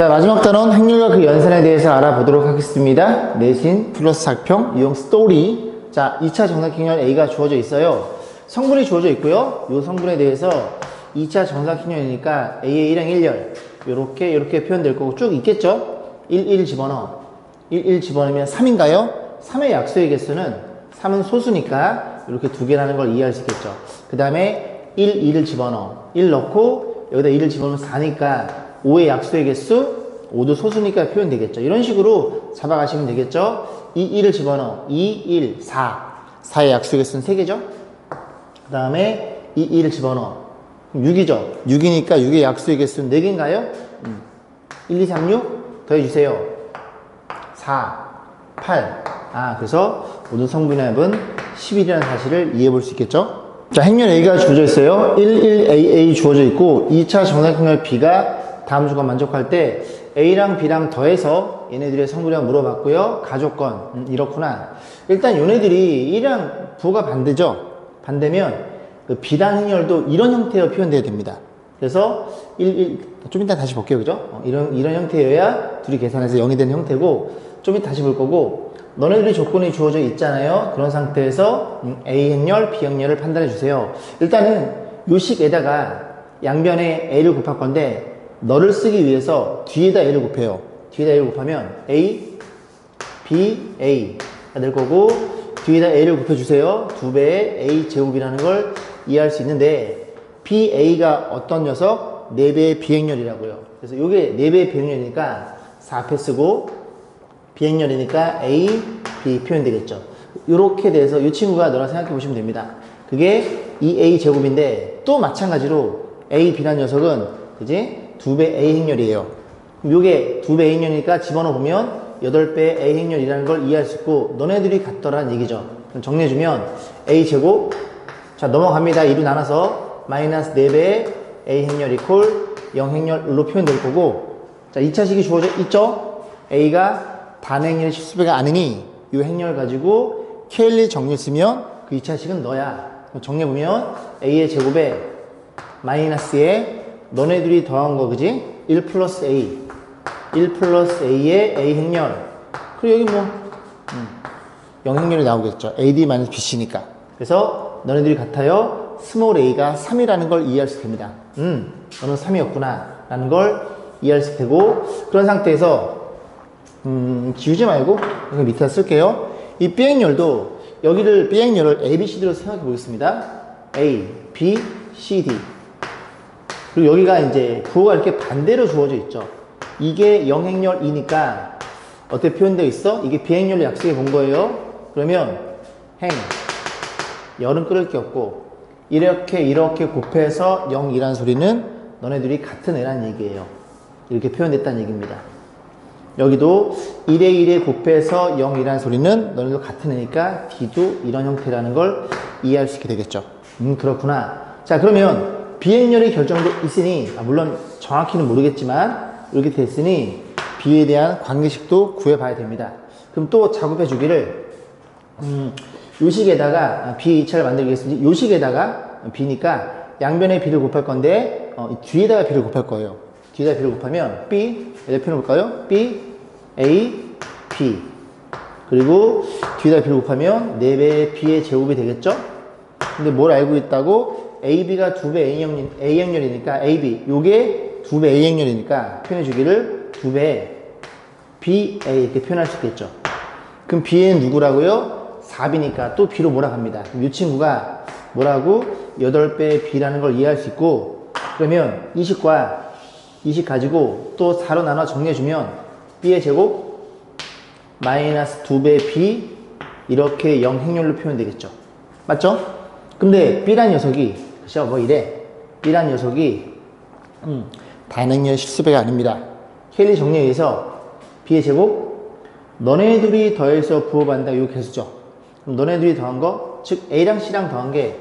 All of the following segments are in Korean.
자, 마지막 단원 행렬과 그 연산에 대해서 알아보도록 하겠습니다. 내신 플러스 작평 이용 스토리. 자, 2차 정사각형렬 A가 주어져 있어요. 성분이 주어져 있고요. 이 성분에 대해서 2차 정사각형렬이니까 A의 1행 1열 요렇게 표현될 거고 쭉 있겠죠? 1 집어넣어. 1 집어넣으면 3인가요? 3의 약수의 개수는 3은 소수니까 이렇게 두 개라는 걸 이해할 수 있겠죠. 그 다음에 2를 집어넣어. 1 넣고 여기다 2를 집어넣으면 4니까 5의 약수의 개수 5도 소수니까 표현되겠죠. 이런 식으로 잡아가시면 되겠죠. 2를 집어넣어. 2, 1, 4. 4의 약수의 개수는 3개죠. 그 다음에 2를 집어넣어. 6이죠. 6이니까 6의 약수의 개수는 4개인가요? 1, 2, 3, 6 더해주세요. 4, 8. 그래서 모든 성분의 합은 11이라는 사실을 이해해 볼 수 있겠죠. 자, 행렬 A가 주어져 있어요. 11AA 주어져 있고 2차 정사각형렬 B가 다음 조건 만족할 때 A랑 B랑 더해서 얘네들의 성분이라고 물어봤고요. 가조건 이렇구나. 일단 얘네들이 1이랑 부호가 반대죠. 반대면 그 B랑 행렬도 이런 형태로 표현되어야 됩니다. 그래서 좀 이따 다시 볼게요. 그죠? 이런 형태여야 둘이 계산해서 0이 되는 형태고 좀 이따 다시 볼 거고 너네들이 조건이 주어져 있잖아요. 그런 상태에서 A 행렬, B 행렬을 판단해 주세요. 일단은 요 식에다가 양변에 A를 곱할 건데 너를 쓰기 위해서 뒤에다 A를 곱해요. 뒤에다 A를 곱하면 A, B, A가 될 거고 뒤에다 A를 곱해주세요. 2배의 A 제곱이라는 걸 이해할 수 있는데 BA가 어떤 녀석? 4배의 B행렬이라고요. 그래서 이게 4배의 B행렬이니까 4앞에 쓰고 B행렬이니까 A, B 표현되겠죠. 이렇게 돼서 이 친구가 너랑 생각해 보시면 됩니다. 그게 2A 제곱인데 또 마찬가지로 A, B라는 녀석은 그지? 2배 A 행렬이에요. 요게 2배 A 행렬이니까 집어넣어 보면 8배 A 행렬이라는 걸 이해할 수 있고 너네들이 같더라는 얘기죠. 그럼 정리해주면 A 제곱 자 넘어갑니다. 2로 나눠서 마이너스 4배 A 행렬 이퀄 0 행렬로 표현될 거고 자 2차식이 주어져 있죠. A가 단행렬의 실수배가 아니니 이 행렬 가지고 K를 정리 쓰면 그 2차식은 너야. 정리해보면 A의 제곱에 마이너스에 너네들이 더한 거 그지? 1 플러스 A 1 플러스 A의 A 행렬 그리고 여기 뭐 0 행렬이 나오겠죠. AD 마이너스 BC니까 그래서 너네들이 같아요. 스몰 a가 3이라는 걸 이해할 수 있습니다. 너는 3이었구나 라는 걸 이해할 수 있고 그런 상태에서 지우지 말고 여기 밑에 쓸게요. 이 B행렬도 여기를 B행렬을 ABCD로 생각해 보겠습니다. A, B, C, D 그리고 여기가 이제 부호가 이렇게 반대로 주어져 있죠. 이게 0행렬이니까 어떻게 표현되어 있어? 이게 B행렬로 약속해 본 거예요. 그러면 열은 끓을 게 없고 이렇게 곱해서 0이라는 소리는 너네들이 같은 애라는 얘기예요. 이렇게 표현됐다는 얘기입니다. 여기도 1에 1에 곱해서 0이라는 소리는 너네도 같은 애니까 D도 이런 형태라는 걸 이해할 수 있게 되겠죠. 그렇구나. 자 그러면 B행렬이 결정돼 있으니 물론 정확히는 모르겠지만 이렇게 됐으니 B에 대한 관계식도 구해봐야 됩니다. 그럼 또 작업해 주기를 요 식에다가 B 2차를 만들겠습니다. 요 식에다가 B니까 양변에 B를 곱할 건데 뒤에다가 B를 곱할 거예요. 뒤에다가 B를 곱하면 B 여기다 표현해 볼까요? B, A, B 그리고 뒤에다가 B를 곱하면 4배의 B의 제곱이 되겠죠? 근데 뭘 알고 있다고? AB가 2배 A행렬이니까 AB 요게 2배 A행렬이니까 표현해 주기를 2배 BA 이렇게 표현할 수 있겠죠. 그럼 B는 누구라고요? 4B니까 또 B로 몰아갑니다. 그럼 이 친구가 뭐라고? 8배 B라는 걸 이해할 수 있고 그러면 이 식과 이 식 가지고 또 4로 나눠 정리해주면 B의 제곱 마이너스 2배 B 이렇게 0 행렬로 표현되겠죠. 맞죠? 근데 B란 녀석이 그죠? 뭐 이래 B란 녀석이 단행렬 실수배가 아닙니다. 켈리 정리에 의해서 B의 제곱 너네들이 더해서 부호받는다 이 개수죠. 그럼 너네들이 더한 거 즉 A랑 C랑 더한 게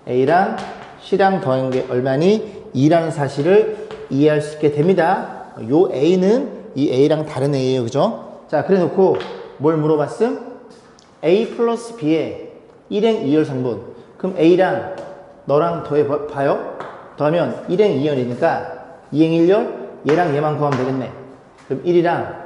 A랑 C랑 더한 게 얼마니? 2라는 사실을 이해할 수 있게 됩니다. 요 A는 이 A랑 다른 A예요. 그죠? 자 그래 놓고 뭘 물어봤음? A 플러스 B의 1행 2열 성분 그럼 A랑 너랑 더해봐요. 더하면 1행 2열이니까 2행 1열 얘랑 얘만 구하면 되겠네. 그럼 1이랑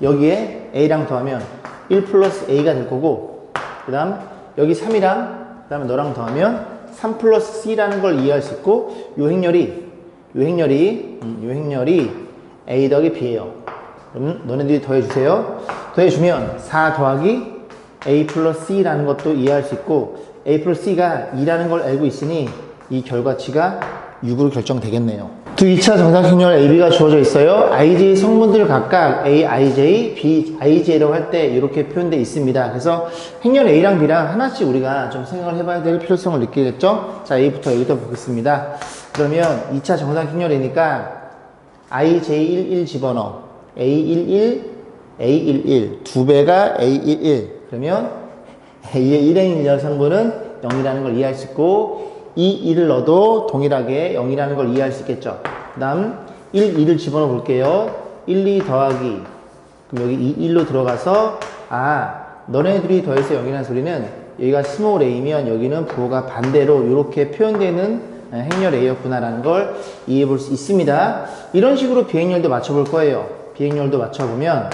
여기에 a랑 더하면 1 플러스 a가 될 거고, 그 다음 여기 3이랑 그 다음에 너랑 더하면 3 플러스 c라는 걸 이해할 수 있고, 요 행렬이 a 더하기 b예요. 그럼 너네들이 더해주세요. 더해주면 4 더하기 a 플러스 c라는 것도 이해할 수 있고, a 플러스 c가 2라는 걸 알고 있으니 이 결과치가 6으로 결정되겠네요. 두 2차 정사각형렬 AB가 주어져 있어요. IJ 성분들 각각 A, IJ, B, IJ라고 할 때 이렇게 표현되어 있습니다. 그래서 행렬 A랑 B랑 하나씩 우리가 좀 생각을 해봐야 될 필요성을 느끼겠죠? 자, A부터 여기부터 보겠습니다. 그러면 2차 정사각형렬이니까 IJ11 집어넣어. A11, A11. 두 배가 A11. 그러면 A의 일행일렬 성분은 0이라는 걸 이해할 수 있고, 이 1을 넣어도 동일하게 0이라는 걸 이해할 수 있겠죠. 그 다음 1, 2를 집어넣어 볼게요. 1, 2 더하기, 그럼 여기 2, 1로 들어가서, 너네들이 더해서 0이라는 소리는 여기가 스몰 a면 여기는 부호가 반대로 이렇게 표현되는 행렬 a였구나 라는 걸 이해해 볼 수 있습니다. 이런 식으로 비행렬도 맞춰볼 거예요. 비행렬도 맞춰보면,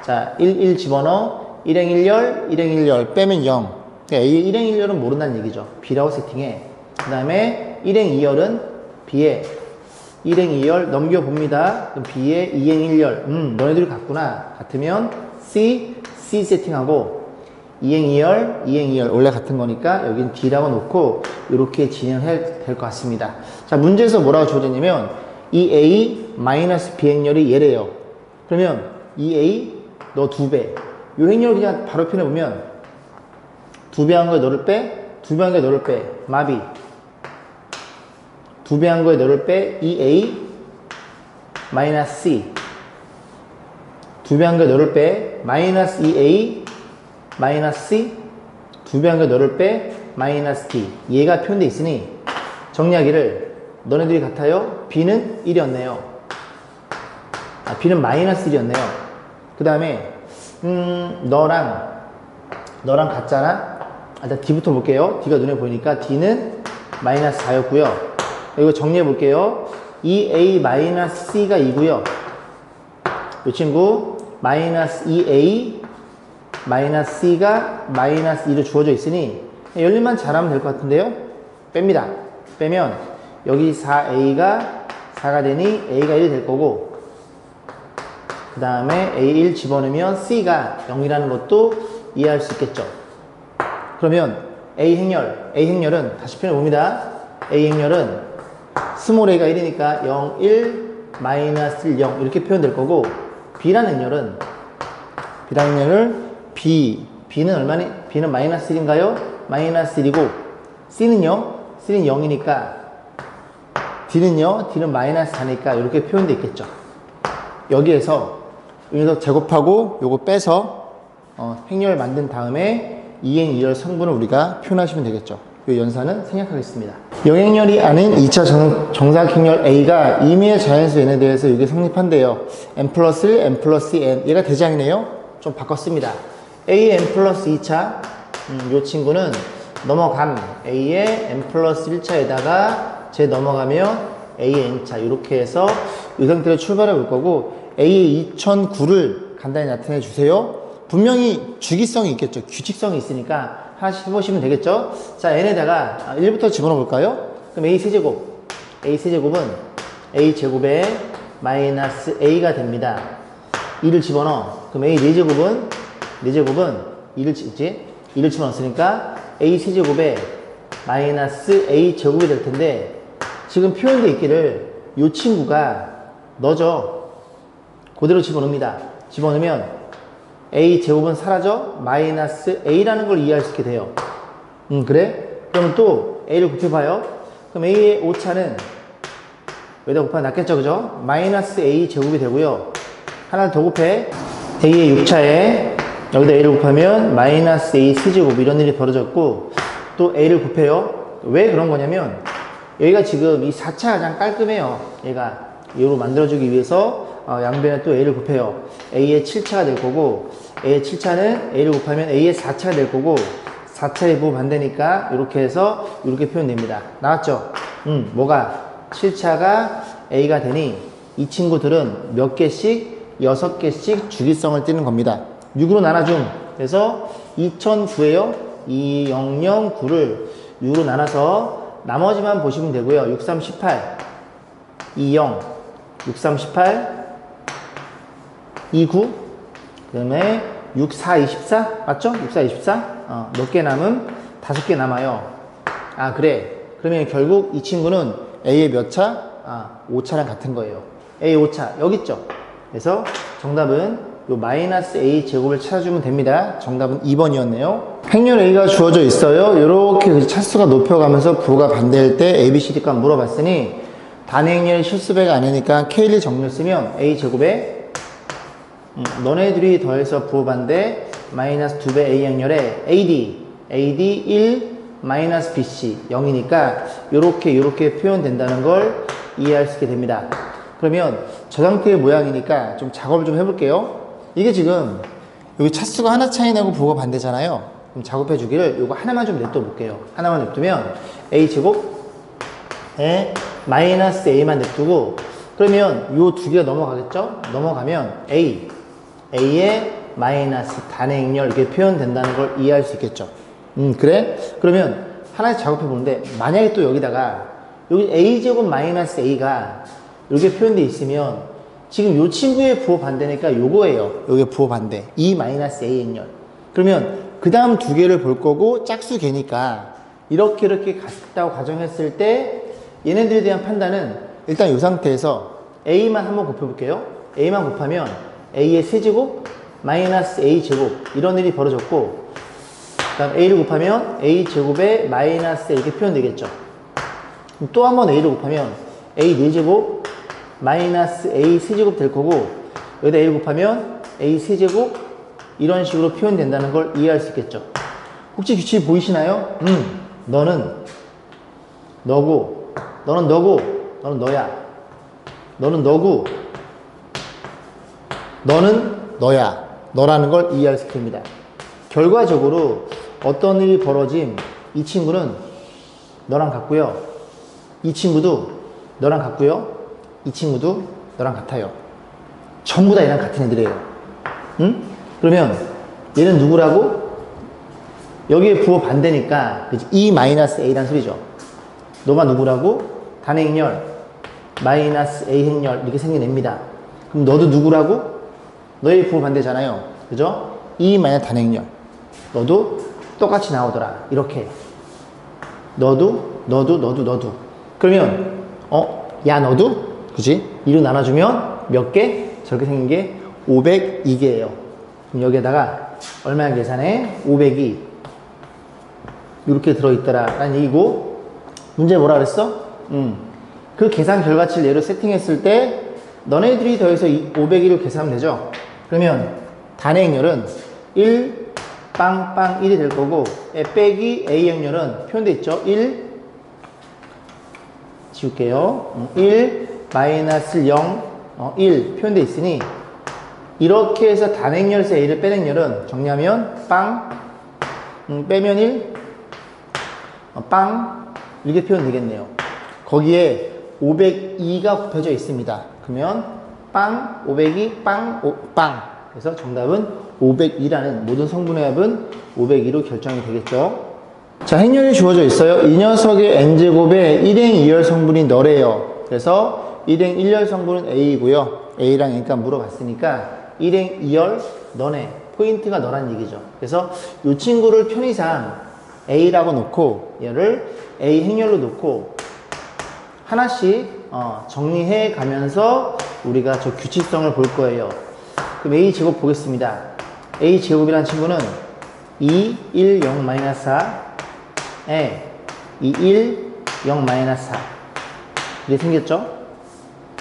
자, 1, 1 집어넣어. 1행일렬, 1행일렬 빼면 0. 그러니까 A의 1행일렬은 모른다는 얘기죠. B라고 세팅해. 그 다음에 1행2열은 B의 1행2열 넘겨봅니다. 그럼 B의 2행1열. 너네들이 같구나. 같으면 C 세팅하고 2행2열, 2행2열. 원래 같은 거니까 여긴 D라고 놓고 이렇게 진행해야 될 것 같습니다. 자, 문제에서 뭐라고 주어졌냐면 이 A 마이너스 B행렬이 얘래요. 그러면 이 A 너 2배. 이 행렬을 그냥 바로 표현해보면 2배 한 거에 너를 빼, 2배 한 거에 너를 빼, 마비. 2배 한 거에 너를 빼, 2a 마이너스 c. 2배 한 거에 너를 빼, 마이너스 2a 마이너스 c. 2배 한 거에 너를 빼, 마이너스 d. 얘가 표현되어 있으니 정리하기를 너네들이 같아요. b는 1이었네요. b는 마이너스 1이었네요. 그 다음에 너랑 같잖아. 일단 D부터 볼게요. D가 눈에 보이니까 D는 마이너스 4였고요. 이거 정리해 볼게요. 2A-C가 2고요. 이 친구 마이너스 2A 마이너스 C가 마이너스 2로 주어져 있으니 열림만 잘하면 될 것 같은데요. 뺍니다. 빼면 여기 4A가 4가 되니 A가 1이 될 거고, 그 다음에 A1 집어넣으면 C가 0이라는 것도 이해할 수 있겠죠. 그러면 A 행렬은 다시 표현해 봅니다. A 행렬은 스몰 a가 1이니까 0, 1, 마이너스 1, 0 이렇게 표현될 거고, B라는 행렬은 B는 얼마니? B는 마이너스 1인가요? 마이너스 1이고, C는요? C는 0이니까, D는 마이너스 4니까 이렇게 표현되어 있겠죠. 여기에서 제곱하고 요거 빼서 행렬 만든 다음에 2행 2열 성분을 우리가 표현하시면 되겠죠. 이 연산은 생략하겠습니다. 영행렬이 아닌 2차 정사각형렬 A가 임의의 자연수 n에 대해서 이게 성립한대요. n 플러스 1, n 플러스 n. 얘가 대장이네요. 좀 바꿨습니다. A의 n 플러스 2차, 이 친구는 넘어감. A의 n 플러스 1차에다가 제 넘어가면 A의 n차. 이렇게 해서 이 상태로 출발해 볼 거고, A의 2009를 간단히 나타내 주세요. 분명히 주기성이 있겠죠. 규칙성이 있으니까 하나씩 해보시면 되겠죠. 자, n에다가 1부터 집어넣어 볼까요? 그럼 a 세제곱, a 제곱에 마이너스 a가 됩니다. 2를 집어넣어. 그럼 a 4제곱은 2를 집어넣었으니까 a 세제곱에 마이너스 a 제곱이 될 텐데, 지금 표현되어 있기를 이 친구가 너죠. 그대로 집어넣습니다. 집어넣으면 a 제곱은 사라져 마이너스 a라는 걸 이해할 수 있게 돼요. 그래? 그럼 또 a를 곱해봐요. 그럼 a의 5차는 여기다 곱하면 낫겠죠, 그죠? 마이너스 a 제곱이 되고요. 하나 더 곱해. a의 6차에 여기다 a를 곱하면 마이너스 a 세제곱, 이런 일이 벌어졌고, 또 a를 곱해요. 왜 그런 거냐면 여기가 지금 이 4차가 가장 깔끔해요. 얘가 얘로 만들어주기 위해서 양변에 또 a를 곱해요. a의 7차가 될 거고, a의 7차는 a를 곱하면 a의 4차가 될 거고, 4차의 부호 반대니까 이렇게 해서 이렇게 표현됩니다. 나왔죠? 뭐가 7차가 a가 되니 이 친구들은 몇 개씩 6개씩 주기성을 띠는 겁니다. 6으로 나눠줌. 그래서 2009에요. 2009를 6으로 나눠서 나머지만 보시면 되고요. 63, 18, 20, 63, 18, 29, 그 다음에 64, 24 맞죠? 64, 24 몇 개 남음? 5개 남아요. 아 그래, 그러면 결국 이 친구는 A의 몇 차? 5차랑 같은 거예요. A 5차 여기 있죠? 그래서 정답은 요 마이너스 A 제곱을 찾아주면 됩니다. 정답은 2번이었네요. 행렬 A가 주어져 있어요. 이렇게 차수가 높여가면서 부호가 반대일 때 A, B, C, D 값 물어봤으니 단행렬 실수배가 아니니까 K를 정렬 쓰면 A 제곱에 너네들이 더해서 부호 반대 마이너스 2배 A 행렬에 AD 1 마이너스 BC 0이니까 요렇게 표현된다는 걸 이해할 수 있게 됩니다. 그러면 저 상태의 모양이니까 좀 작업을 좀 해볼게요. 이게 지금 여기 차수가 하나 차이 나고 부호가 반대잖아요. 그럼 작업해 주기를 요거 하나만 좀 냅둬 볼게요. 하나만 냅두면 A 제곱에 마이너스 A만 냅두고 그러면 요 두 개가 넘어가겠죠? 넘어가면 A의 마이너스 단행렬 이렇게 표현된다는 걸 이해할 수 있겠죠? 그래? 그러면 하나씩 작업해 보는데 만약에 또 여기다가 여기 A제곱 마이너스 A가 이렇게 표현되어 있으면 지금 요 친구의 부호 반대니까 요거예요. 요게 부호 반대. E 마이너스 A 행렬. 그러면 그 다음 두 개를 볼 거고 짝수 개니까 이렇게 같다고 가정했을 때 얘네들에 대한 판단은 일단 이 상태에서 A만 한번 곱해볼게요. A만 곱하면 A의 세제곱 마이너스 A 제곱 이런 일이 벌어졌고 그 다음 A를 곱하면 A 제곱에 마이너스 이렇게 표현되겠죠. 또 한 번 A를 곱하면 A 4제곱 마이너스 A 세제곱 될 거고 여기다 A를 곱하면 A 세제곱 이런 식으로 표현된다는 걸 이해할 수 있겠죠. 혹시 규칙이 보이시나요? 너는 너고 너는 너고 너는 너야 너는 너고 너는 너야 너라는 걸 이해할 수 있습니다. 결과적으로 어떤 일이 벌어짐 이 친구는 너랑 같고요. 이 친구도 너랑 같고요. 이 친구도 너랑 같아요. 전부 다 얘랑 같은 애들이에요. 응? 그러면 얘는 누구라고? 여기에 부호 반대니까 그치? E-A란 소리죠. 너가 누구라고? 단행렬 마이너스 A 행렬 이렇게 생겨냅니다. 그럼 너도 누구라고? 너의 부호 반대잖아요. 그죠? E- 단행렬 너도 똑같이 나오더라. 이렇게 너도 그러면 야 너도 그지? 2로 나눠주면 몇 개? 저렇게 생긴 게 502개예요. 그럼 여기에다가 얼마나 계산해? 502 이렇게 들어있더라 라는 얘기고 문제 뭐라 그랬어? 그 계산 결과치를 얘로 세팅했을 때 너네들이 더해서 502를 계산하면 되죠. 그러면 단행렬은 1 빵빵 1이 될 거고 빼기 A 행렬은 표현되어 있죠. 1 지울게요. 1 마이너스 0 1 표현되어 있으니 이렇게 해서 단행렬에서 A를 빼는 열은 정리하면 빵 빼면 1 빵 이렇게 표현되겠네요. 거기에 502가 곱해져 있습니다. 그러면 빵 502 빵 그래서 정답은 502라는 모든 성분의 합은 502로 결정이 되겠죠. 자, 행렬이 주어져 있어요. 이 녀석의 n제곱에 1행 2열 성분이 너래요. 그래서 1행 1열 성분은 A이고요. A랑 A가 물어봤으니까 1행 2열 너네 포인트가 너란 얘기죠. 그래서 이 친구를 편의상 A라고 놓고 얘를 A 행렬로 놓고 하나씩 정리해 가면서 우리가 저 규칙성을 볼 거예요. 그럼 A 제곱 보겠습니다. A 제곱이라는 친구는 2, 1, 0, 마이너스 4에 2, 1, 0, 마이너스 4 이렇게 생겼죠?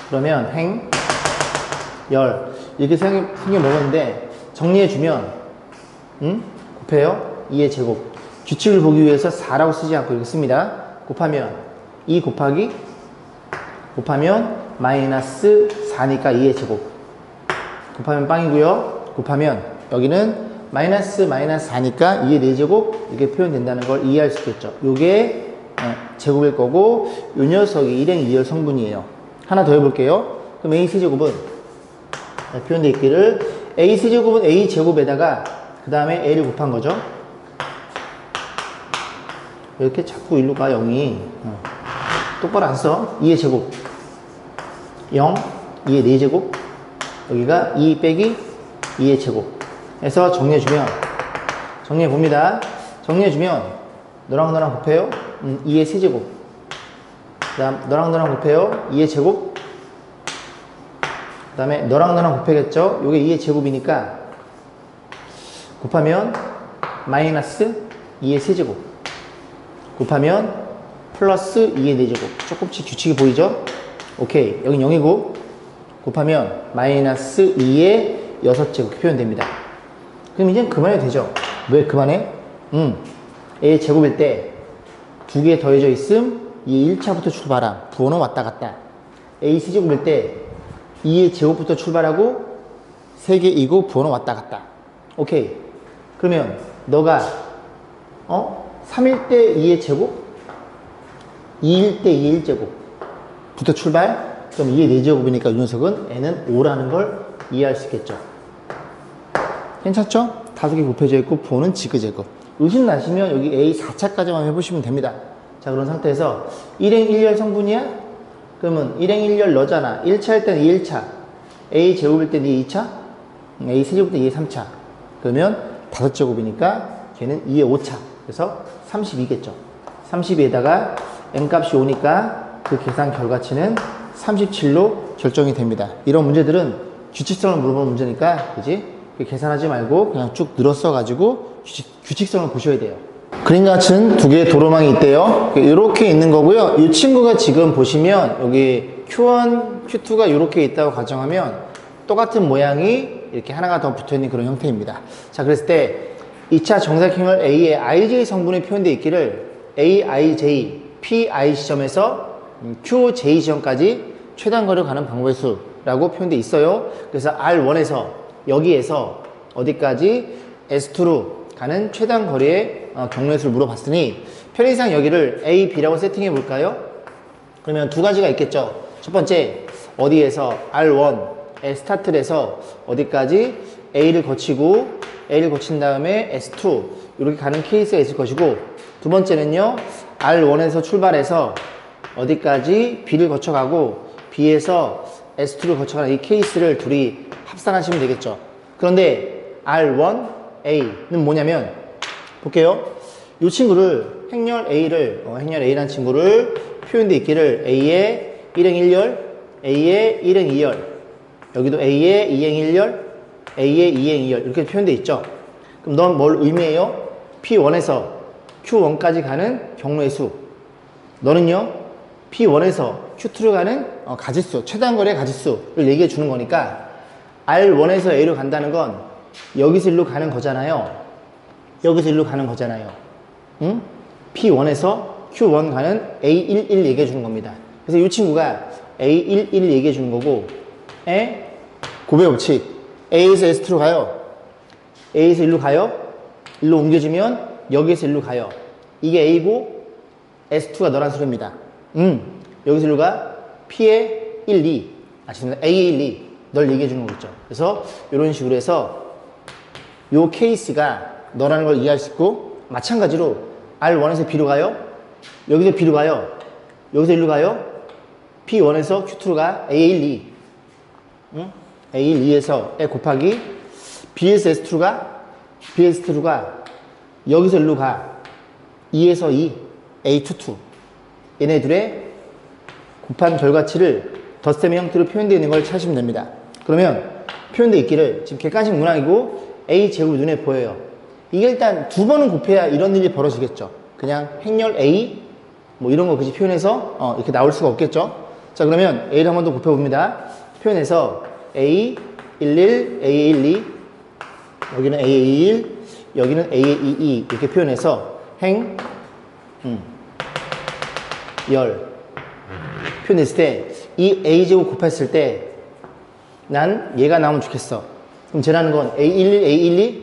그러면 행, 열 이렇게 생겨먹었는데 정리해주면 곱해요. 2의 제곱 규칙을 보기 위해서 4라고 쓰지 않고 이렇게 씁니다. 곱하면 2 곱하기 곱하면 마이너스 4니까 2의 제곱 곱하면 빵이고요. 곱하면 여기는 마이너스 4니까 2의 4제곱 이렇게 표현된다는 걸 이해할 수 있겠죠. 요게 제곱일 거고 요 녀석이 1행 2열 성분이에요. 하나 더 해볼게요. 그럼 A 세제곱은 표현되어 있기를 a 세제곱은 a 제곱에다가 그 다음에 a를 곱한 거죠. 이렇게 자꾸 일로 가 0이 똑바로 안 써. 2의 제곱 0, 2의 4제곱 여기가 2 빼기 2의 제곱 해서 정리해주면 정리해봅니다. 정리해주면 너랑 너랑 곱해요. 2의 세제곱 그 다음 너랑 너랑 곱해요. 2의 제곱 그 다음에 너랑 너랑 곱해겠죠. 요게 2의 제곱이니까 곱하면 마이너스 2의 세제곱 곱하면 플러스 2의 4제곱 조금씩 규칙이 보이죠? 오케이 여긴 0이고 곱하면 마이너스 2의 6제곱 표현됩니다. 그럼 이제 그만해도 되죠? 왜 그만해? a의 제곱일 때 두 개 더해져 있음 2의 1차부터 출발함 부호는 왔다 갔다 a 세제곱일 때 2의 제곱부터 출발하고 3개이고 부호는 왔다 갔다. 오케이 그러면 너가 3일 때 2의 제곱 2일 때 2의 1제곱 부터 출발 그럼 2의 4제곱이니까 이 녀석은 n은 5라는 걸 이해할 수 있겠죠. 괜찮죠? 5개 곱해져 있고 부호는 지그재그. 의심 나시면 여기 a 4차까지만 해보시면 됩니다. 자 그런 상태에서 1행 1열 성분이야? 그러면 1행 1열 너잖아. 1차 할 때는 2의 1차 a 제곱일 때는 2의 2차 a 세제곱일 때 2의 3차 그러면 5제곱이니까 걔는 2의 5차 그래서 32겠죠. 32에다가 n값이 5니까 그 계산 결과치는 37로 결정이 됩니다. 이런 문제들은 규칙성을 물어보는 문제니까 그지? 계산하지 말고 그냥 쭉 늘었어 가지고 규칙성을 보셔야 돼요. 그림과 같은 두 개의 도로망이 있대요. 이렇게 있는 거고요. 이 친구가 지금 보시면 여기 Q1, Q2가 이렇게 있다고 가정하면 똑같은 모양이 이렇게 하나가 더 붙어있는 그런 형태입니다. 자 그랬을 때 2차 정사각형을 A의 IJ 성분이 표현되어 있기를 AIJ, PI 지점에서 QJ 지점까지 최단 거리로 가는 방법의 수라고 표현되어 있어요. 그래서 R1에서 여기에서 어디까지 S2로 가는 최단 거리의 경로의 수를 물어봤으니 편의상 여기를 A, B라고 세팅해 볼까요? 그러면 두 가지가 있겠죠. 첫 번째 어디에서 R1에 스타트를 해서 어디까지 A를 거친 다음에 S2 이렇게 가는 케이스가 있을 것이고 두 번째는요 R1에서 출발해서 어디까지 B를 거쳐가고 B에서 S2를 거쳐가는 이 케이스를 둘이 합산하시면 되겠죠. 그런데 R1A는 뭐냐면 볼게요. 이 친구를 행렬 A라는 친구를 표현되어 있기를 A의 1행 1열, A의 1행 2열, 여기도 A의 2행 1열, A의 2행 2열 이렇게 표현되어 있죠. 그럼 넌 뭘 의미해요? P1에서 Q1까지 가는 경로의 수. 너는요 P1에서 Q2로 가는 가지수, 최단거리의 가지수를 얘기해 주는 거니까 R1에서 A로 간다는 건 여기서 일로 가는 거잖아요. 여기서 일로 가는 거잖아요. 응? P1에서 Q1 가는 A11 얘기해 주는 겁니다. 그래서 이 친구가 A11 얘기해 주는 거고 고배 법칙 A에서 S2로 가요. A에서 일로 가요. 일로 옮겨주면 여기에서 일로 가요. 이게 A고 S2가 너란 소리입니다. 여기서 일로 가 P의 1, 2 아시겠나요? A의 1, 2 널 얘기해 주는 거겠죠. 그래서 이런 식으로 해서 요 케이스가 너라는 걸 이해할 수 있고 마찬가지로 R1에서 B로 가요. 여기서 B로 가요. 여기서 1로 가요. P1에서 Q2로 가 A1, 2 A1, 2에서 A 곱하기 B에서 S2로 가 B에서 S2로 가 여기서 1로 가 2에서 2 A22 얘네들의 곱한 결과치를 덧셈의 형태로 표현되어 있는 걸 찾으시면 됩니다. 그러면 표현되어 있기를 지금 객관식 문항이고 A제곱이 눈에 보여요. 이게 일단 두 번은 곱해야 이런 일이 벌어지겠죠. 그냥 행렬 A 뭐 이런 거 그지 표현해서 이렇게 나올 수가 없겠죠. 자 그러면 A를 한 번 더 곱해봅니다. 표현해서 A 11 A 12 여기는 A 21 여기는 A 22 이렇게 표현해서 행 열 표현했을 때 이 A제곱 곱했을 때 난 얘가 나오면 좋겠어. 그럼 쟤라는 건 A11 A12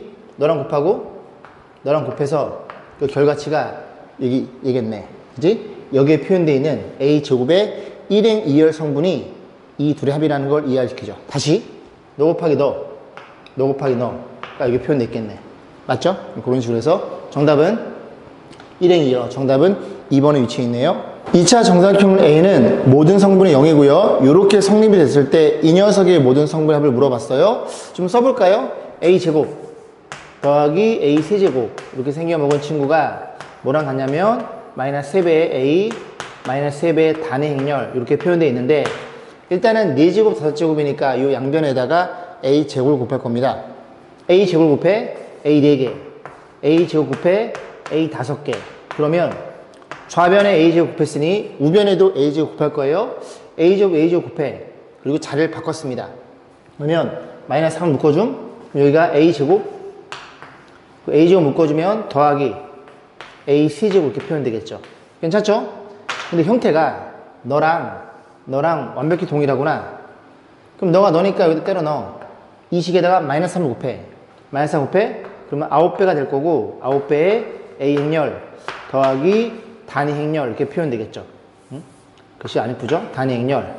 너랑 곱해서 그 결과치가 얘겠네. 그지? 여기에 표현되어 있는 A제곱의 1행 2열 성분이 이 둘의 합이라는 걸 이해시키죠. 다시 너 곱하기 너 곱하기 너. 그러니까 이게 표현돼 있겠네. 맞죠? 그런 식으로 해서 정답은 1행이요. 정답은 2번에 위치해 있네요. 2차 정사각형문 A는 모든 성분이 0이고요. 이렇게 성립이 됐을 때 이 녀석의 모든 성분의 합을 물어봤어요. 좀 써볼까요? A제곱 더하기 A 세제곱 이렇게 생겨먹은 친구가 뭐랑 같냐면 마이너스 3배의 A 마이너스 3배의 단의 행렬 이렇게 표현되어 있는데 일단은 4제곱 5제곱이니까 이 양변에다가 A제곱을 곱할 겁니다. A제곱을 곱해 A 4개 A제곱 곱해 A 5개 그러면 좌변에 A제곱 곱했으니 우변에도 A제곱 곱할 거예요. A제곱 곱해 그리고 자리를 바꿨습니다. 그러면 마이너스 3을 묶어줌 여기가 A제곱 A제곱 묶어주면 더하기 A C제곱 이렇게 표현되겠죠. 괜찮죠? 근데 형태가 너랑 완벽히 동일하구나. 그럼 너니까 여기다 때려 넣어. 이 식에다가 마이너스 3을 곱해. 마이너스 3 곱해? 그러면 9배가 될 거고 9배의 A 행렬 더하기 단위 행렬 이렇게 표현되겠죠. 응? 글씨 안 예쁘죠? 단위 행렬.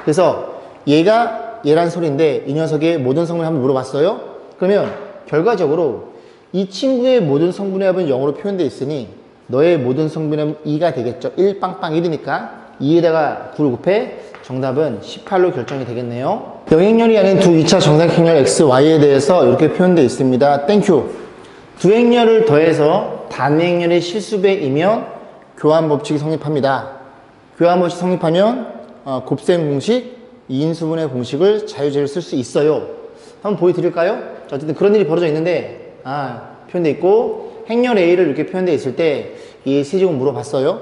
그래서 얘란 소리인데 이 녀석의 모든 성분을 한번 물어봤어요. 그러면 결과적으로 이 친구의 모든 성분의 합은 0으로 표현되어 있으니 너의 모든 성분의 합은 2가 되겠죠. 1 빵빵 1이니까 2에다가 9를 곱해 정답은 18로 결정이 되겠네요. 영행렬이 아닌 두 2차 정사각형렬 x, y에 대해서 이렇게 표현되어 있습니다. 땡큐. 두 행렬을 더해서 단행렬의 실수배이면 교환법칙이 성립합니다. 교환법칙이 성립하면 곱셈 공식, 이인수분해 공식을 자유제를 쓸 수 있어요. 한번 보여드릴까요? 자, 어쨌든 그런 일이 벌어져 있는데 표현되어 있고 행렬 A를 이렇게 표현되어 있을 때 이 세제곱 물어봤어요.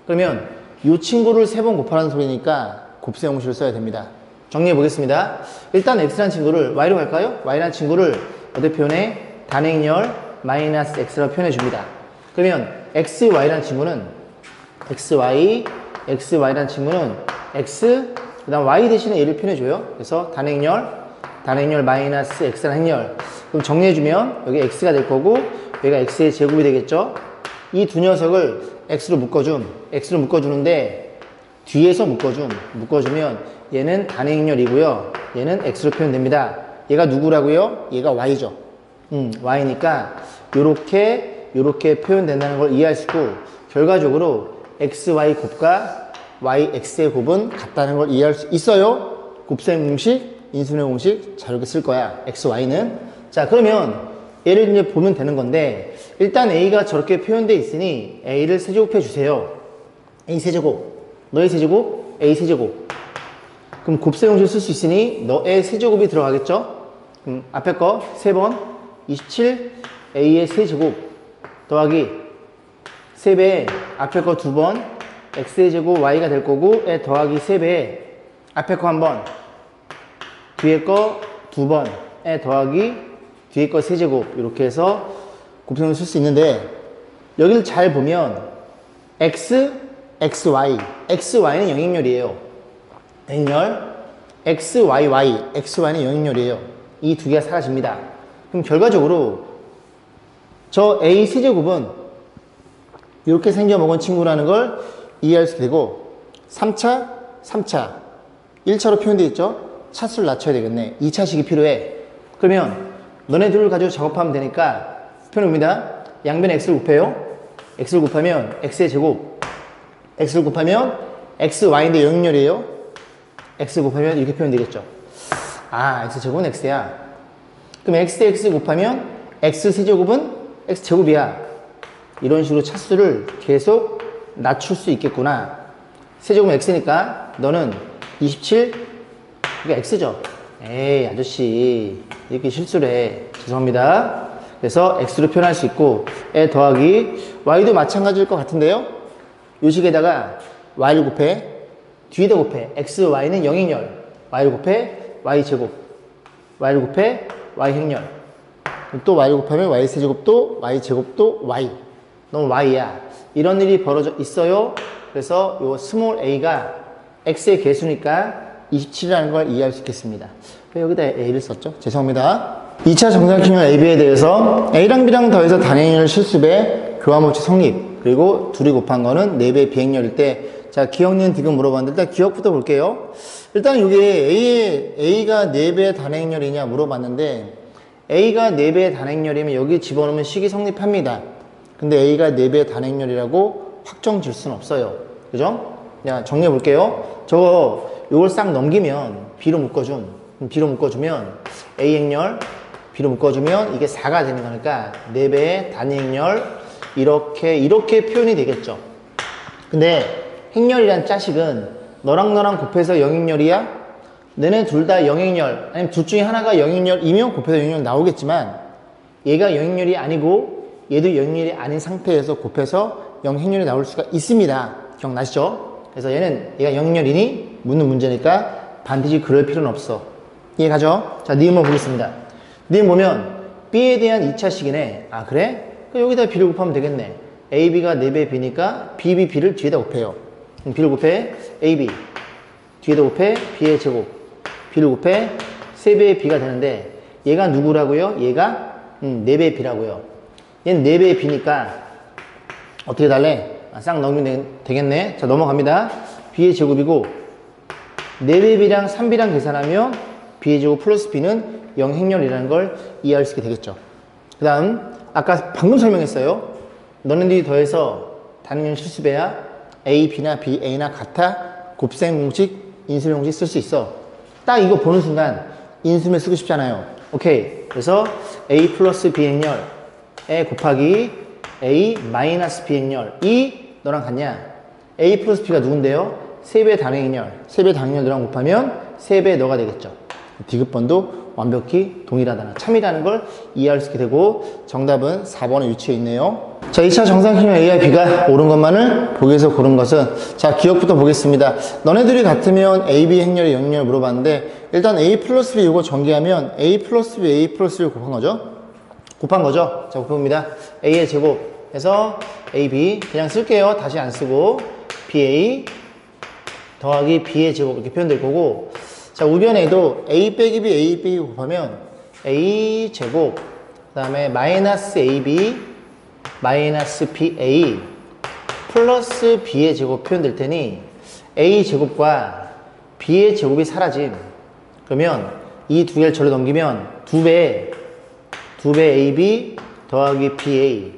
그러면 이 친구를 3번 곱하라는 소리니까 곱셈 공식을 써야 됩니다. 정리해 보겠습니다. 일단 x라는 친구를 y로 갈까요? y라는 친구를 어떻게 표현해? 단행렬 마이너스 x라고 표현해 줍니다. 그러면 xy라는 친구는 xy라는 친구는 x 그 다음 y 대신에 얘를 표현해 줘요. 그래서 단행렬 마이너스 x라는 행렬. 그럼 정리해 주면 여기 x가 될 거고 여기가 x의 제곱이 되겠죠. 이 두 녀석을 x로 묶어주는데 뒤에서 묶어주면 얘는 단행렬이고요. 얘는 x로 표현됩니다. 얘가 누구라고요? 얘가 y죠. y니까 요렇게 표현된다는 걸 이해할 수 있고 결과적으로 xy 곱과 yx의 곱은 같다는 걸 이해할 수 있어요. 곱셈 공식, 인수분해 공식 잘 이렇게 쓸 거야. xy는. 자, 그러면 얘를 이제 보면 되는 건데 일단 a가 저렇게 표현되어 있으니 a를 세제곱해 주세요. a 세제곱, 너의 세제곱, a 세제곱. 그럼 곱셈 공식을 쓸 수 있으니 너의 세제곱이 들어가겠죠? 그럼 앞에 거 3번 27 a의 세제곱 더하기 3배 앞에 거 2번 x의 제곱 y가 될 거고 에 더하기 3배 앞에 거 1번 뒤에 거 2번에 더하기 뒤에 거 세제곱 이렇게 해서 곱셈을 쓸 수 있는데 여기를 잘 보면 x, xy는 영행렬이에요. 영행렬 xy는 영행렬이에요. 이 두 개가 사라집니다. 그럼 결과적으로 저 a 세제곱은 이렇게 생겨먹은 친구라는 걸 이해할 수 있게 되고 3차 1차로 표현되어 있죠. 차수를 낮춰야 되겠네. 2차식이 필요해. 그러면 너네들을 가지고 작업하면 되니까 표현합니다. 양변에 x를 곱해요. x를 곱하면 x의 제곱 x를 곱하면 xy인데 영역렬이에요. x 곱하면 이렇게 표현되겠죠. x제곱은 x야. 그럼 x 대 x 곱하면 x 세제곱은 x제곱이야. 이런 식으로 차수를 계속 낮출 수 있겠구나. 세제곱은 x니까 너는 27 이게 x죠. 에이 아저씨 이렇게 실수를 해. 죄송합니다. 그래서 x로 표현할 수 있고 에 더하기 y도 마찬가지일 것 같은데요. 요 식에다가 y를 곱해 뒤에다 곱해 x, y는 영행렬 y를 곱해 y제곱 y를 곱해 y행렬 또 y를 곱하면 y세제곱도 y제곱도 y 너무 y야. 이런 일이 벌어져 있어요. 그래서 요 스몰 a가 x의 개수니까 27이라는 걸 이해할 수 있겠습니다. 왜 여기다 a를 썼죠? 죄송합니다. 2차 정사각형렬 AB에 대해서 A랑 B랑 더해서 단행렬 실수배 교환법칙 성립 그리고 둘이 곱한 거는 4배 비행렬일 때 자, 기억, 니은, 디귿 물어봤는데 일단 기억부터 볼게요. 일단 이게 A가 4배의 단행열이냐 물어봤는데 A가 4배의 단행열이면 여기 집어넣으면 식이 성립합니다. 근데 A가 4배의 단행열이라고 확정 질 수는 없어요. 그죠? 자, 정리해 볼게요. 요걸 싹 넘기면 B로 묶어주면 A 행열, B로 묶어주면 이게 4가 되는 거니까 4배의 단행열 이렇게 표현이 되겠죠. 근데 행열이란 자식은 너랑 곱해서 영행열이야? 너네 둘 다 영행열, 아니면 둘 중에 하나가 영행열이면 곱해서 영행열 나오겠지만 얘가 영행열이 아니고 얘도 영행열이 아닌 상태에서 곱해서 영행열이 나올 수가 있습니다. 기억나시죠? 그래서 얘가 영행열이니? 묻는 문제니까 반드시 그럴 필요는 없어. 이해가죠? 자, 니은만 보겠습니다. 니은 보면 B에 대한 2차식이네. 아, 그래? 그럼 여기다 B를 곱하면 되겠네. AB가 4배 B니까 BB, B를 뒤에다 곱해요. B를 곱해 AB, 뒤에다 곱해 B의 제곱, B를 곱해 3배의 B가 되는데 얘가 누구라고요? 얘가 4배의 B라고요. 얘는 4배의 B니까 어떻게 달래? 싹 넘기면 되겠네. 자, 넘어갑니다. B의 제곱이고 4배의 B랑 3B랑 계산하면 B의 제곱 플러스 B는 영행열이라는 걸 이해할 수 있게 되겠죠. 그 다음 아까 방금 설명했어요. 너네들이 더해서 단행열 실수배야 A, B나 B, A나 같아 곱셈 공식, 인수매 공식 쓸 수 있어. 딱 이거 보는 순간 인수매 쓰고 싶잖아요. 오케이. 그래서 A 플러스 B 행열에 곱하기 A 마이너스 B 행열이 너랑 같냐? A 플러스 B가 누군데요? 3배 단행열. 3배 단행열 너랑 곱하면 3배 너가 되겠죠. 디귿번도 완벽히 동일하다는 참이라는 걸 이해할 수 있게 되고 정답은 4번에 위치해 있네요. 자, 2차 정상행열 A와 B가 옳은 것만을 보기에서 고른 것은 자, 기억부터 보겠습니다. 너네들이 같으면 A, B 행렬의 영역을 물어봤는데 일단 A 플러스 B 이거 전개하면 A 플러스 B, A 플러스 B를 곱한 거죠? 자, 곱해봅니다. A의 제곱 해서 AB 그냥 쓸게요. 다시 안 쓰고 BA 더하기 B의 제곱 이렇게 표현될 거고 자, 우변에도 A 빼기 B, A 빼기 곱하면 A 제곱 그 다음에 마이너스 AB 마이너스 BA 플러스 B의 제곱 표현될 테니 A 제곱과 B의 제곱이 사라짐. 그러면 이 두 개를 절로 넘기면 2배 AB 더하기 BA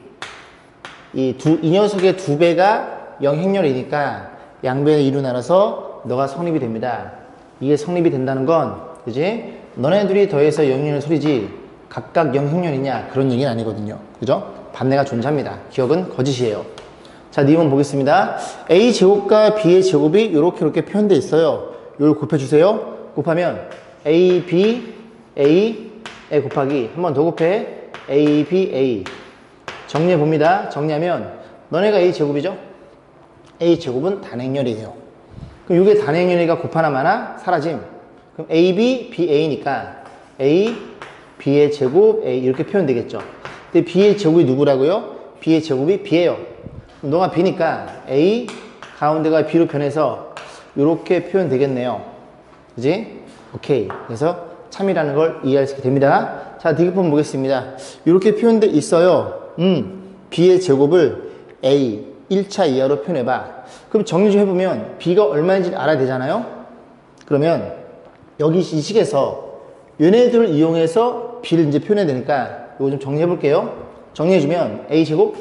이 녀석의 2배가 영행열이니까 양변의 2로 나눠서 너가 성립이 됩니다. 이게 성립이 된다는 건 그지? 너네들이 더해서 영행열 소리지 각각 영행열이냐 그런 얘기는 아니거든요. 그죠? 반대가 존재합니다. 기억은 거짓이에요. 자, 니은 보겠습니다. A 제곱과 B의 제곱이 이렇게 표현되어 있어요. 이걸 곱해주세요. 곱하면 A, B, A에 곱하기 한 번 더 곱해 A, B, A 정리해 봅니다. 정리하면 너네가 A 제곱이죠? A 제곱은 단행열이에요. 그럼 이게 단행열이가 곱하나 마나 사라짐. 그럼 A, B, B, A니까 A, B의 제곱 A 이렇게 표현되겠죠. 근데 B의 제곱이 누구라고요? B의 제곱이 B예요. 그럼 너가 B니까 A 가운데가 B로 변해서 이렇게 표현되겠네요. 그지? 오케이. 그래서 참이라는 걸 이해할 수 있게 됩니다. 자, 디귿번 보겠습니다. 이렇게 표현돼 있어요. B의 제곱을 A 1차 이하로 표현해봐. 그럼 정리 좀 해보면 B가 얼마인지 알아야 되잖아요. 그러면 여기 이 식에서 얘네들을 이용해서 B를 이제 표현해야 되니까 이거 좀 정리해 볼게요. 정리해주면 A 제곱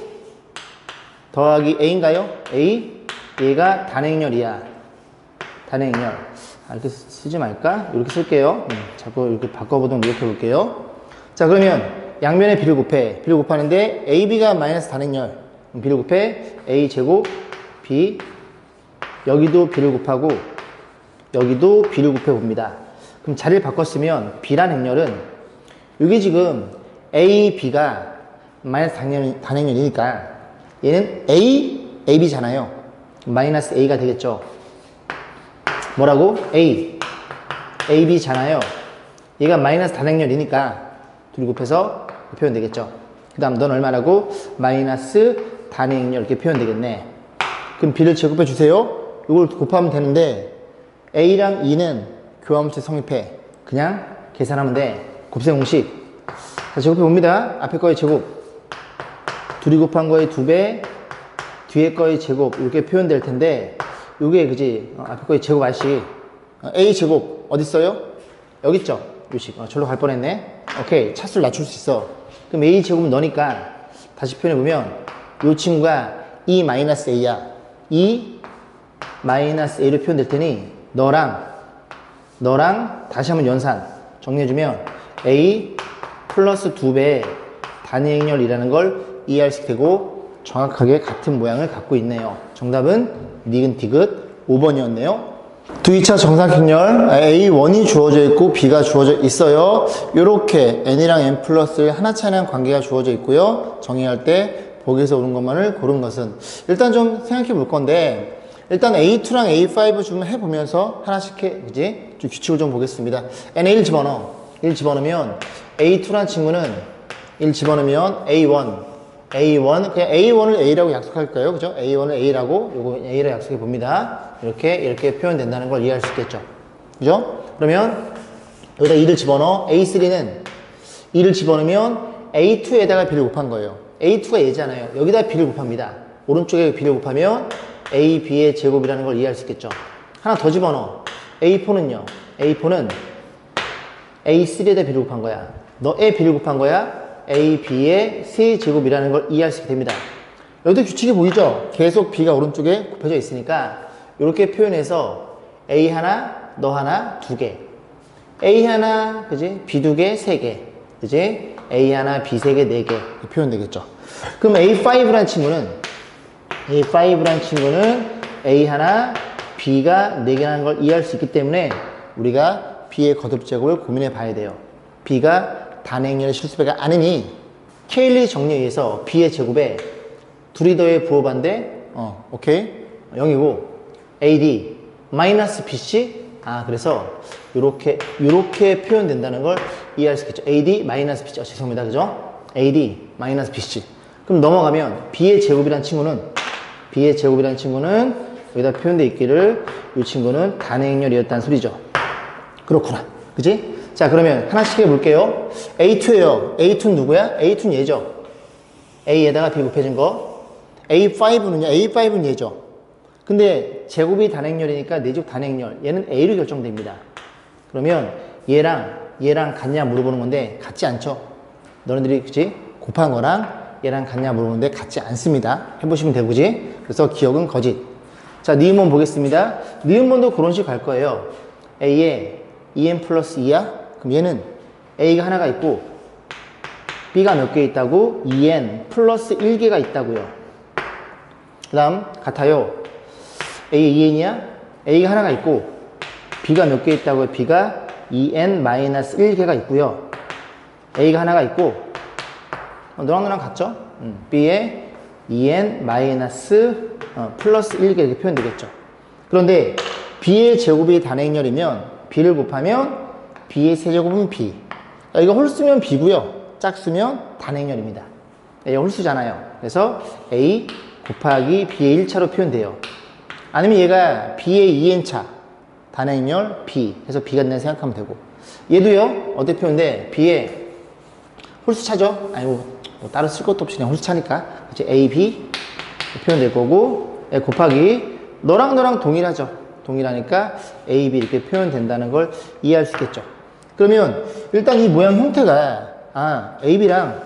더하기 A인가요? A 얘가 단행열이야. 단행열. 이렇게 쓰지 말까? 이렇게 쓸게요. 자꾸 이렇게 바꿔보도록 노력해 볼게요. 자, 그러면 양면에 B를 곱해. B를 곱하는데 AB가 마이너스 단행열. B를 곱해 A 제곱 B 여기도 B를 곱하고 여기도 B를 곱해 봅니다. 그럼 자리를 바꿨으면 B란 행렬은 이게 지금 A, B가 마이너스 단행열이니까 얘는 A, AB잖아요. 마이너스 A가 되겠죠. 뭐라고? A, AB잖아요. 얘가 마이너스 단행열이니까 둘이 곱해서 표현되겠죠. 그 다음 넌 얼마라고? 마이너스 단행열 이렇게 표현되겠네. 그럼 B를 제곱해 주세요. 이걸 곱하면 되는데 A랑 E는 교환함수 성립해. 그냥 계산하면 돼. 곱셈 공식. 자, 제곱해 봅니다. 앞에 거의 제곱. 둘이 곱한 거의 2배, 뒤에 거의 제곱 이렇게 표현될 텐데 요게 그지? 앞에 거의 제곱 알씨. A 제곱 어디 있어요? 여기 있죠? 요식. 절로 갈 뻔했네. 오케이. 차수를 낮출 수 있어. 그럼 A 제곱은 너니까 다시 표현해 보면 요 친구가 E 마이너스 A야. E 마이너스 A로 표현될 테니 너랑 다시 한번 연산 정리해주면 A 플러스 2배의 단위행렬이라는 걸 이해할 수 있게 되고 정확하게 같은 모양을 갖고 있네요. 정답은 니근티긋 5번이었네요. 두 2차 정사각형렬 A1이 주어져 있고 B가 주어져 있어요. 이렇게 N이랑 N 플러스 하나 차이나는 관계가 주어져 있고요. 정의할 때 보기에서 오는 것만을 고른 것은 일단 좀 생각해 볼 건데 일단 A2랑 A5 좀 해보면서 하나씩 그지? 좀 규칙을 좀 보겠습니다. N에 1 집어넣어. 1 집어넣으면 A2란 친구는 1 집어넣으면 A1 그냥 A1을 A라고 약속할까요? 그죠? A1을 A라고 요거 A라고 약속해 봅니다. 이렇게 표현된다는 걸 이해할 수 있겠죠? 그죠? 그러면 여기다 2를 집어넣어. A3는 2를 집어넣으면 A2에다가 B를 곱한 거예요. A2가 얘잖아요. 여기다 B를 곱합니다. 오른쪽에 B를 곱하면 A, B의 제곱이라는 걸 이해할 수 있겠죠. 하나 더 집어넣어. A4는요. A4는 A3에다 B를 곱한 거야. 너의 B를 곱한 거야. A, B의 세제곱이라는 걸 이해할 수 있게 됩니다. 여기도 규칙이 보이죠? 계속 B가 오른쪽에 곱해져 있으니까 이렇게 표현해서 A 하나, 너 하나, 두 개. A 하나, 그지? B 두 개, 세 개. 그지? A 하나, B 세 개, 네 개. 표현되겠죠. 그럼 A5란 친구는 A 하나, B가 4개라는 걸 이해할 수 있기 때문에 우리가 B의 거듭제곱을 고민해 봐야 돼요. B가 단행렬의 실수배가 아니니 케일리 정리에 의해서 B의 제곱에 둘이 더해 부호반대 오케이 0이고 AD 마이너스 BC 그래서 요렇게 표현된다는 걸 이해할 수 있겠죠. AD 마이너스 BC 죄송합니다. 그죠? AD 마이너스 BC 그럼 넘어가면 B의 제곱이란 친구는 여기다 표현되어 있기를 이 친구는 단행렬이었다는 소리죠. 그렇구나. 그지? 자, 그러면 하나씩 해볼게요. A2예요. A2는 누구야? A2는 얘죠. A에다가 B 곱해진 거. A5는 얘죠. 근데 제곱이 단행렬이니까 내적 단행렬. 얘는 A로 결정됩니다. 그러면 얘랑 같냐 물어보는 건데 같지 않죠? 너네들이 그치? 곱한 거랑 얘랑 같냐 물어보는데 같지 않습니다. 해보시면 되고, 그지? 그래서 기억은 거짓. 자, 니은번 보겠습니다. 니은번도 그런 식으로 갈 거예요. A에 2n 플러스 2야? 그럼 얘는 A가 하나가 있고 B가 몇 개 있다고? 2n 플러스 1개가 있다고요. 그 다음 같아요. A 2n이야? A가 하나가 있고 B가 몇 개 있다고요? B가 2n 마이너스 1개가 있고요. A가 하나가 있고 너랑 같죠? B에 2n 마이너스 플러스 1개 이렇게 표현되겠죠. 그런데 B의 제곱이 단행렬이면 B를 곱하면 B의 세제곱은 B. 이거 홀수면 B고요. 짝수면 단행렬입니다. 이거 홀수잖아요. 그래서 A 곱하기 B의 1차로 표현돼요. 아니면 얘가 B의 2n차 단행렬 B 해서 B가 된다 생각하면 되고 얘도요. 어떻게 표현돼? B의 홀수차죠? 아니고 뭐 따로 쓸 것도 없이 그냥 홀수차니까 이제 A, B 표현될 거고 곱하기 너랑 동일하죠. 동일하니까 A, B 이렇게 표현된다는 걸 이해할 수 있겠죠. 그러면 일단 이 모양 형태가 A, B랑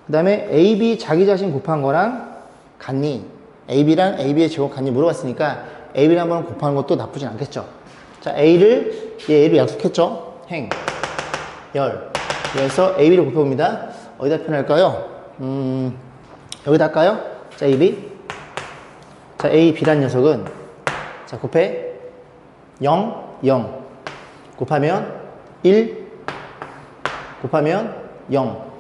그 다음에 A, B 자기 자신 곱한 거랑 같니? A, B랑 A, B의 제곱 같니? 물어봤으니까 A, B를 한번 곱하는 것도 나쁘진 않겠죠. 자, A를 약속했죠. 행, 열. 그래서 A, B를 곱해봅니다. 어디다 표현할까요? 여기다 할까요? 자, A, B. 자, A, B란 녀석은 자, 곱해 0, 0 곱하면 1 곱하면 0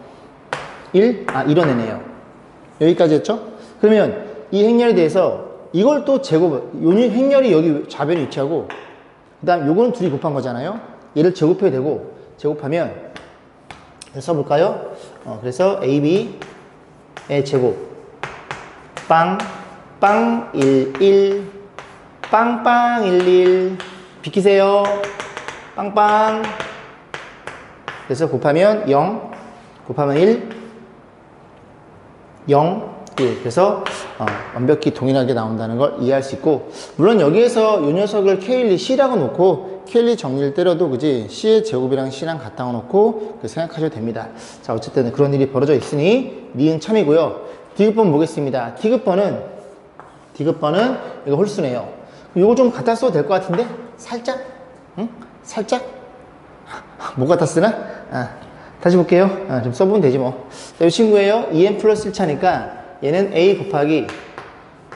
1 이뤄내네요. 여기까지 했죠? 그러면 이 행렬에 대해서 이걸 또 제곱 행렬이 여기 좌변에 위치하고 그 다음 요거는 둘이 곱한 거잖아요. 얘를 제곱해야 되고 제곱하면 써볼까요? 그래서 AB의 제곱 빵 1 1 빵빵 11 비키세요. 빵빵. 그래서 곱하면 0 곱하면 1 0 1 그래서 완벽히 동일하게 나온다는 걸 이해할 수 있고, 물론 여기에서 이 녀석을 K1, C라고 놓고 K1 정리를 때려도 그지 C의 제곱이랑 C랑 같다고 놓고 생각하셔도 됩니다. 자, 어쨌든 그런 일이 벌어져 있으니 니은 참이고요. 디귿번 보겠습니다. 디귿번은 이거 홀수네요. 이거 좀 갖다 써도 될 것 같은데 살짝, 응? 살짝 못 갖다 쓰나? 다시 볼게요. 좀 써보면 되지 뭐. 자, 이 친구예요. 2n 플러스 1차니까 얘는 a 곱하기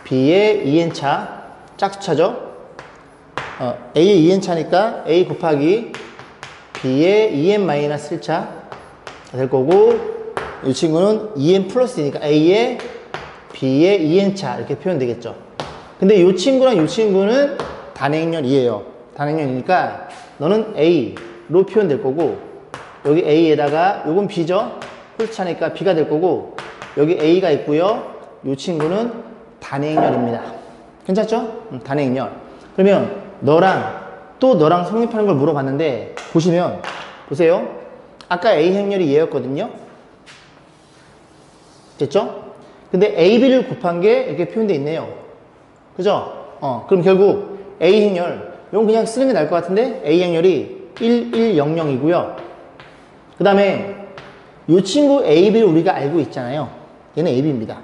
b의 2n차 짝수차죠. a의 2n차니까 a 곱하기 b의 2n 마이너스 1차 될 거고, 이 친구는 2n 플러스니까 a의 b의 2n차 이렇게 표현되겠죠. 근데 이 친구랑 이 친구는 단행렬이에요. 단행렬이니까 너는 a로 표현될 거고, 여기 a에다가 요건 b죠. 홀수차니까 b가 될 거고, 여기 a가 있고요. 이 친구는 단행렬입니다. 괜찮죠? 단행렬. 그러면 너랑 성립하는 걸 물어봤는데, 보세요. 아까 a 행렬이 얘였거든요. 됐죠? 근데 ab를 곱한 게 이렇게 표현되어 있네요. 그죠? 그럼 결국 a 행렬, 이건 그냥 쓰는 게 나을 것 같은데, a 행렬이 1100이고요. 그 다음에 이 친구 AB를 우리가 알고 있잖아요. 얘는 AB입니다.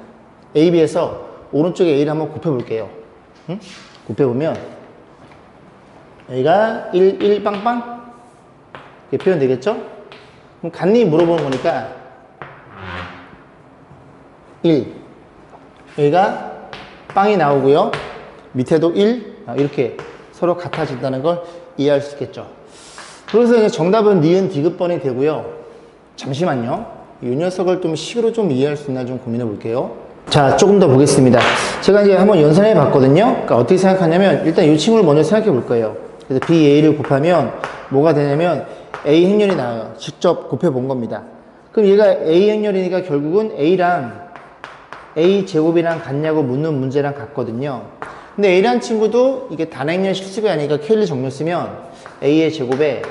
AB에서 오른쪽에 A를 한번 곱해볼게요. 응? 곱해보면 여기가 1, 빵빵 이렇게 표현되겠죠? 그럼 간단히 물어보는 거니까 1, 여기가 빵이 나오고요. 밑에도 1, 이렇게 서로 같아진다는 걸 이해할 수 있겠죠. 그래서 이제 정답은 니은 디귿번이 되고요. 잠시만요. 이 녀석을 좀 식으로 좀 이해할 수 있나 좀 고민해 볼게요. 자, 조금 더 보겠습니다. 제가 이제 한번 연산해 봤거든요. 그러니까 어떻게 생각하냐면, 일단 이 친구를 먼저 생각해 볼 거예요. 그래서 BA를 곱하면 뭐가 되냐면 A 행렬이 나와요. 직접 곱해 본 겁니다. 그럼 얘가 A 행렬이니까 결국은 A랑 A 제곱이랑 같냐고 묻는 문제랑 같거든요. 근데 A라는 친구도 이게 단행렬 실수가 아니니까 K를 정렬 쓰면 A의 제곱에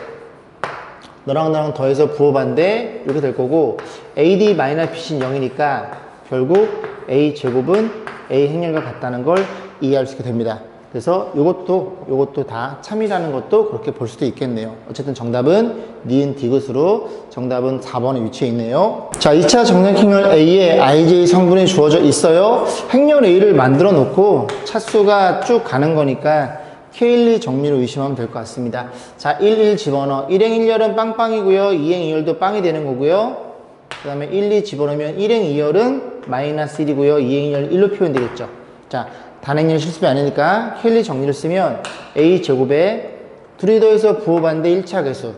너랑 나랑 더해서 부호반대 이렇게 될 거고, AD 마이너스 BC는 0이니까 결국 A 제곱은 A 행렬과 같다는 걸 이해할 수 있게 됩니다. 그래서 요것도 다 참이라는 것도 그렇게 볼 수도 있겠네요. 어쨌든 정답은 니은 디귿으로 정답은 4번에 위치해 있네요. 자, 2차 정렬행렬 A에 IJ 성분이 주어져 있어요. 행렬 A를 만들어 놓고 차수가 쭉 가는 거니까 K1, 정리로 의심하면 될 것 같습니다. 자, 1 집어넣어. 1행 1열은 빵빵이고요. 2행 2열도 빵이 되는 거고요. 그 다음에 1, 2 집어넣으면 1행 2열은 마이너스 1이고요. 2행 2열 1로 표현되겠죠. 자, 단행렬 실습이 아니니까 K1 정리를 쓰면 A 제곱에 둘이 더해서 부호반대 1차 계수,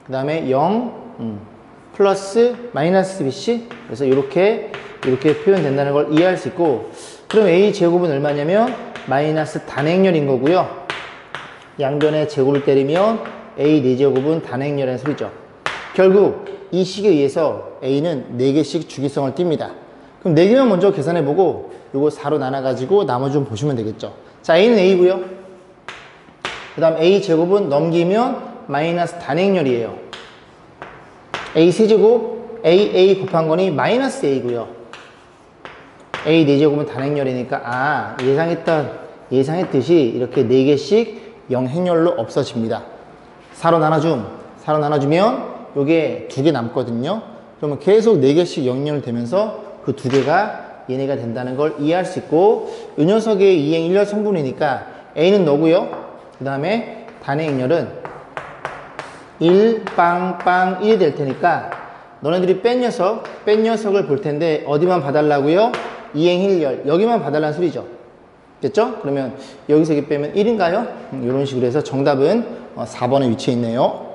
그 다음에 0 플러스 마이너스 BC, 그래서 이렇게 표현된다는 걸 이해할 수 있고, 그럼 A 제곱은 얼마냐면 마이너스 단행렬인 거고요. 양변에 제곱을 때리면 A 4제곱은 단행렬의 소리죠. 결국 이 식에 의해서 A는 4개씩 주기성을 띱니다. 그럼 4개만 먼저 계산해보고 요거 4로 나눠가지고 나머지 좀 보시면 되겠죠. 자, A는 A고요. 그 다음 A 제곱은 넘기면 마이너스 단행렬이에요. A 세제곱 A 곱한 거니 마이너스 A고요. A 4제곱은 단행렬이니까 예상했듯이 이렇게 4개씩 0행렬로 없어집니다. 4로 나눠주면 요게 2개 남거든요. 그러면 계속 4개씩 0행렬 되면서 그 2개가 얘네가 된다는 걸 이해할 수 있고, 이 녀석의 2행 1열 성분이니까 A는 너고요. 그 다음에 단행렬은 1 빵빵 1이 될 테니까 너네들이 뺀 녀석을 볼 텐데 어디만 봐달라고요? 2행 1열 여기만 봐달라는 소리죠. 됐죠? 그러면 여기서 이렇게 빼면 1인가요? 이런 식으로 해서 정답은 4번에 위치해 있네요.